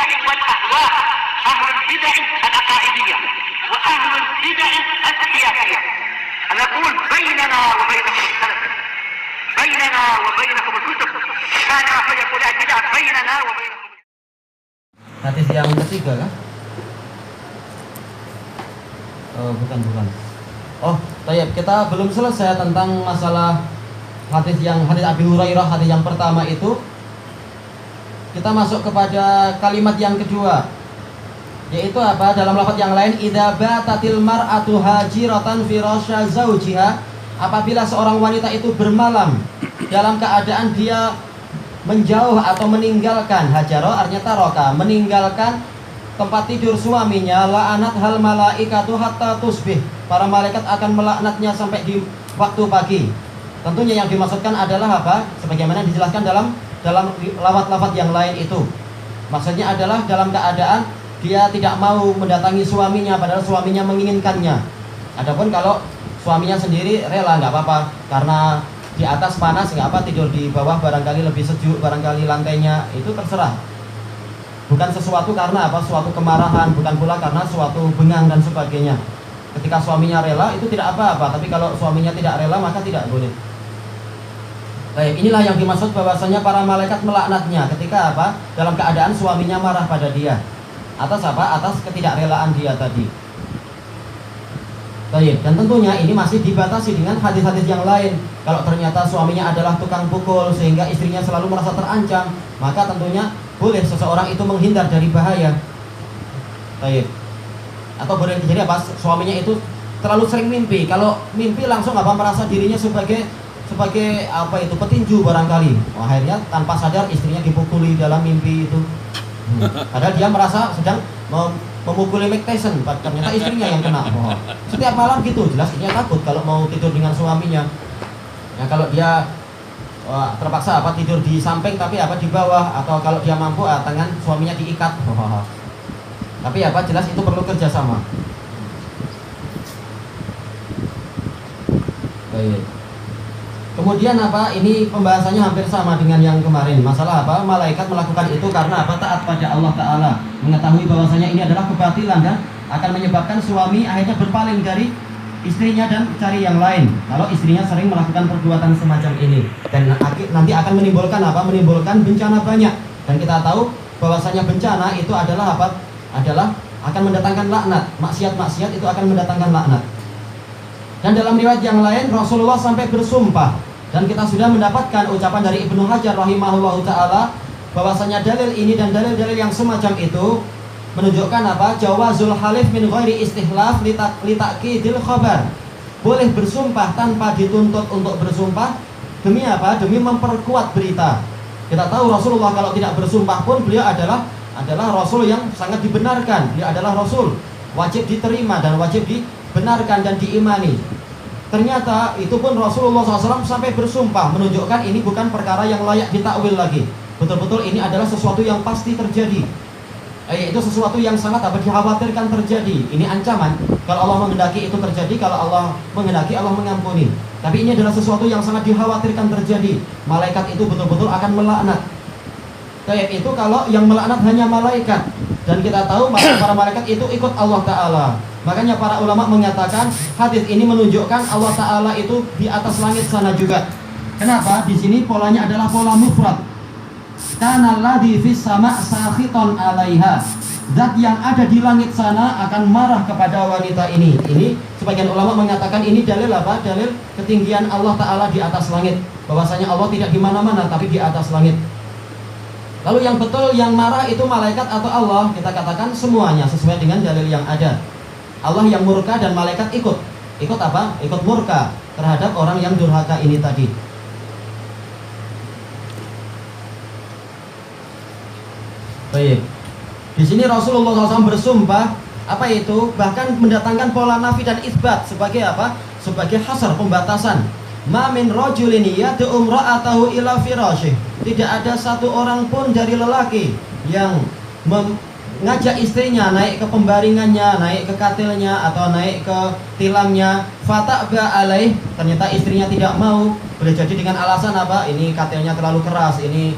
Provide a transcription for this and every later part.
البدع والأهواء، أهل البدع العقائدية وأهل البدع السياسية. نقول بيننا وبينكم السلف، بيننا وبينكم الكتب، كان فيقول البدع بيننا وبينكم. Hadis yang ketiga kan? Oh, bukan. Oh, tayyib, kita belum selesai tentang masalah hadis Abi Hurairah, hadis yang pertama itu. Kita masuk kepada kalimat yang kedua, yaitu apa? Dalam lafaz yang lain, idza batatil mar'atu hajiratan firasya zaujiha, apabila seorang wanita itu bermalam dalam keadaan dia menjauh atau meninggalkan, hajaro artinya taroka, meninggalkan tempat tidur suaminya, la'anat hal malaikatu hatta tusbih, para malaikat akan melaknatnya sampai di waktu pagi. Tentunya yang dimaksudkan adalah apa? Sebagaimana dijelaskan dalam lafaz-lafaz yang lain itu. Maksudnya adalah dalam keadaan dia tidak mau mendatangi suaminya padahal suaminya menginginkannya. Adapun kalau suaminya sendiri rela, nggak apa-apa, karena di atas panas nggak apa, tidur di bawah barangkali lebih sejuk, barangkali lantainya, itu terserah. Bukan sesuatu karena apa, suatu kemarahan, bukan pula karena suatu bengang dan sebagainya. Ketika suaminya rela itu tidak apa-apa, tapi kalau suaminya tidak rela maka tidak boleh. Baik, inilah yang dimaksud bahwasanya para malaikat melaknatnya ketika apa? Dalam keadaan suaminya marah pada dia. Atas apa? Atas ketidakrelaan dia tadi. Baik, dan tentunya ini masih dibatasi dengan hadis-hadis yang lain. Kalau ternyata suaminya adalah tukang pukul sehingga istrinya selalu merasa terancam, maka tentunya boleh seseorang itu menghindar dari bahaya. Baik. Atau boleh jadi apa? Suaminya itu terlalu sering mimpi. Kalau mimpi langsung apa, merasa dirinya sebagai apa itu, petinju barangkali. Akhirnya tanpa sadar istrinya dipukuli dalam mimpi itu. Padahal dia merasa sedang memukuli Mike Tyson, ternyata istrinya yang kena. Setiap malam gitu, jelas istrinya takut kalau mau tidur dengan suaminya. Ya kalau dia terpaksa apa tidur di samping tapi apa di bawah, atau kalau dia mampu tangan suaminya diikat. Tapi apa jelas itu perlu kerjasama. Baik. Kemudian apa? Ini pembahasannya hampir sama dengan yang kemarin. Masalah apa? Malaikat melakukan itu karena apa? Taat pada Allah Ta'ala, mengetahui bahwasanya ini adalah kebatilan dan akan menyebabkan suami akhirnya berpaling dari istrinya dan cari yang lain kalau istrinya sering melakukan perbuatan semacam ini. Dan nanti akan menimbulkan apa? Menimbulkan bencana banyak. Dan kita tahu bahwasanya bencana itu adalah apa? Adalah akan mendatangkan laknat. Maksiat-maksiat itu akan mendatangkan laknat. Dan dalam riwayat yang lain Rasulullah sampai bersumpah, dan kita sudah mendapatkan ucapan dari Ibnu Hajar rahimahullahu ta'ala bahwasanya dalil ini dan dalil-dalil yang semacam itu menunjukkan apa? Jawazul halif min ghairi istihlaf litakidil khabar. Boleh bersumpah tanpa dituntut untuk bersumpah. Demi apa? Demi memperkuat berita. Kita tahu Rasulullah kalau tidak bersumpah pun beliau adalah Rasul yang sangat dibenarkan. Beliau adalah Rasul, wajib diterima dan wajib dibenarkan dan diimani. Ternyata itu pun Rasulullah SAW sampai bersumpah, menunjukkan ini bukan perkara yang layak ditakwil lagi. Betul-betul ini adalah sesuatu yang pasti terjadi. Itu sesuatu yang sangat dikhawatirkan terjadi. Ini ancaman. Kalau Allah menghendaki itu terjadi, kalau Allah menghendaki Allah mengampuni. Tapi ini adalah sesuatu yang sangat dikhawatirkan terjadi. Malaikat itu betul-betul akan melaknat. Kayak itu kalau yang melaknat hanya malaikat. Dan kita tahu para malaikat itu ikut Allah Ta'ala. Makanya para ulama mengatakan hadis ini menunjukkan Allah Ta'ala itu di atas langit sana juga. Kenapa? Di sini polanya adalah pola mufrad. Kana alladzi fis sama' sakhiton 'alaiha. Zat yang ada di langit sana akan marah kepada wanita ini. Ini sebagian ulama mengatakan ini dalil apa? Dalil ketinggian Allah Ta'ala di atas langit. Bahwasanya Allah tidak di mana-mana tapi di atas langit. Lalu yang betul yang marah itu malaikat atau Allah? Kita katakan semuanya sesuai dengan dalil yang ada. Allah yang murka dan malaikat ikut apa? Ikut murka terhadap orang yang durhaka ini tadi. Baik. Di sini Rasulullah SAW bersumpah apa itu? Bahkan mendatangkan pola nafi dan isbat sebagai apa? Sebagai hasar, pembatasan. Ma min rajulin yad'u imra'atahu ila firasyih. Tidak ada satu orang pun dari lelaki yang ngajak istrinya naik ke pembaringannya, naik ke katilnya atau naik ke tilangnya, fata'ba alaih, ternyata istrinya tidak mau. Boleh jadi dengan alasan apa? Ini katilnya terlalu keras, ini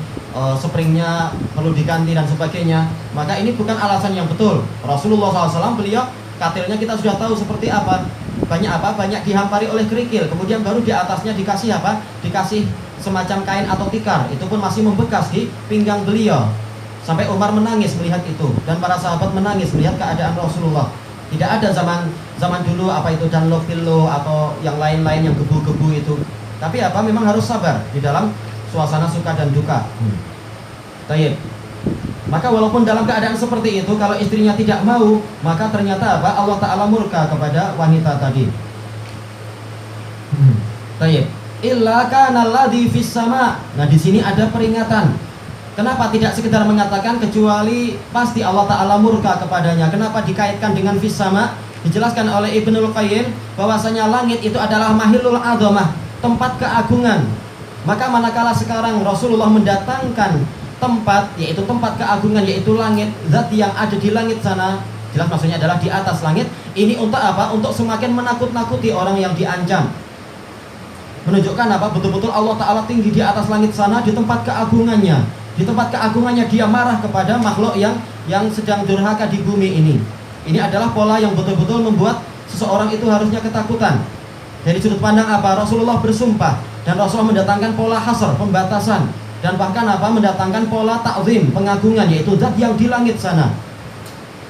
springnya perlu diganti dan sebagainya, maka ini bukan alasan yang betul. Rasulullah SAW beliau katilnya kita sudah tahu seperti apa, banyak dihampari oleh kerikil, kemudian baru di atasnya dikasih apa, dikasih semacam kain atau tikar, itu pun masih membekas di pinggang beliau. Sampai Umar menangis melihat itu, dan para sahabat menangis melihat keadaan Rasulullah. Tidak ada zaman dulu apa itu Dunlop pillow atau yang lain-lain yang gebu-gebu itu. Tapi apa, memang harus sabar di dalam suasana suka dan duka. Tayyib. Maka walaupun dalam keadaan seperti itu, kalau istrinya tidak mau, maka ternyata apa, Allah Ta'ala murka kepada wanita tadi. Tayyib. Illa kana alladhi fis sama. Nah, di sini ada peringatan. Kenapa tidak sekedar mengatakan kecuali pasti Allah Ta'ala murka kepadanya? Kenapa dikaitkan dengan fis sama? Dijelaskan oleh Ibnul Qayyim bahwasanya langit itu adalah mahilul azamah, tempat keagungan. Maka manakala sekarang Rasulullah mendatangkan tempat, yaitu tempat keagungan, yaitu langit, zat yang ada di langit sana, jelas maksudnya adalah di atas langit. Ini untuk apa? Untuk semakin menakut-nakuti orang yang diancam. Menunjukkan apa? Betul-betul Allah Ta'ala tinggi di atas langit sana, di tempat keagungannya. Di tempat keagungannya dia marah kepada makhluk yang sedang durhaka di bumi ini. Ini adalah pola yang betul-betul membuat seseorang itu harusnya ketakutan. Dari sudut pandang apa? Rasulullah bersumpah, dan Rasulullah mendatangkan pola hasr, pembatasan, dan bahkan apa? Mendatangkan pola ta'zim, pengagungan, yaitu zat yang di langit sana.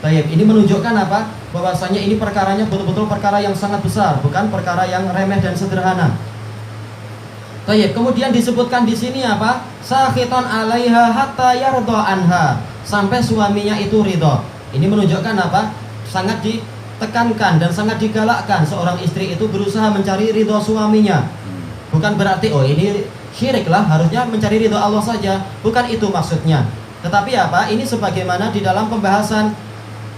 Tayyib. Ini menunjukkan apa? Bahwasanya ini perkaranya betul-betul perkara yang sangat besar, bukan perkara yang remeh dan sederhana. Tayyib. Kemudian disebutkan di sini apa? Sakhiton 'alaiha hatta yarda anha, sampai suaminya itu ridho. Ini menunjukkan apa? Sangat ditekankan dan sangat digalakkan seorang istri itu berusaha mencari ridho suaminya. Bukan berarti oh ini syirik lah, harusnya mencari ridho Allah saja. Bukan itu maksudnya. Tetapi apa? Ini sebagaimana di dalam pembahasan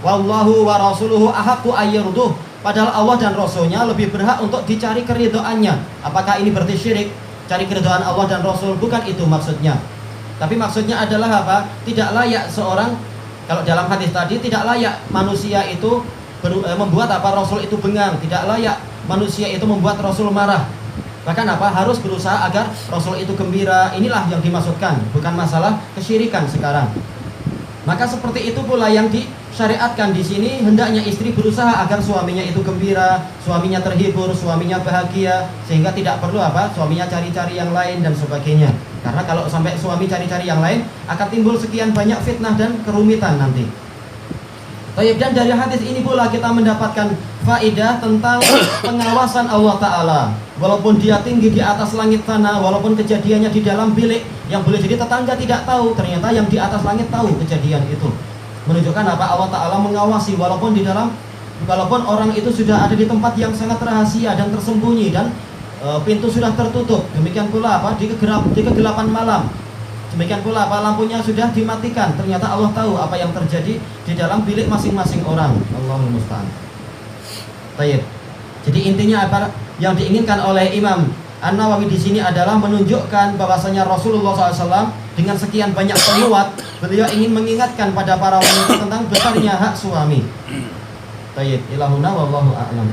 wallahu wa rasuluhu ahaqqu ayyurduh. Padahal Allah dan Rasulnya lebih berhak untuk dicari keridhoannya. Apakah ini berarti syirik? Cari keridhaan Allah dan Rasul, bukan itu maksudnya. Tapi maksudnya adalah apa? Tidak layak seorang, kalau dalam hadis tadi, tidak layak manusia itu membuat apa? Rasul itu bengang. Tidak layak manusia itu membuat Rasul marah. Bahkan apa? Harus berusaha agar Rasul itu gembira. Inilah yang dimaksudkan, bukan masalah kesyirikan sekarang. Maka seperti itu pula yang disyariatkan di sini, hendaknya istri berusaha agar suaminya itu gembira, suaminya terhibur, suaminya bahagia, sehingga tidak perlu apa? Suaminya cari-cari yang lain dan sebagainya. Karena kalau sampai suami cari-cari yang lain, akan timbul sekian banyak fitnah dan kerumitan nanti. Dan dari hadis ini pula kita mendapatkan faidah tentang pengawasan Allah Ta'ala. Walaupun dia tinggi di atas langit sana, walaupun kejadiannya di dalam bilik yang boleh jadi tetangga tidak tahu, ternyata yang di atas langit tahu kejadian itu. Menunjukkan apa? Allah Ta'ala mengawasi walaupun orang itu sudah ada di tempat yang sangat rahasia dan tersembunyi, dan pintu sudah tertutup. Demikian pula apa? Di kegelapan malam. Demikian pula apa? Lampunya sudah dimatikan. Ternyata Allah tahu apa yang terjadi di dalam bilik masing-masing orang. Allahul musta'an. Baik. Jadi intinya apa yang diinginkan oleh Imam An-Nawawi di sini adalah menunjukkan bahwasanya Rasulullah SAW dengan sekian banyak penguat, beliau ingin mengingatkan pada para wanita tentang besarnya hak suami. Baik. Ilahuna wallahu a'lam.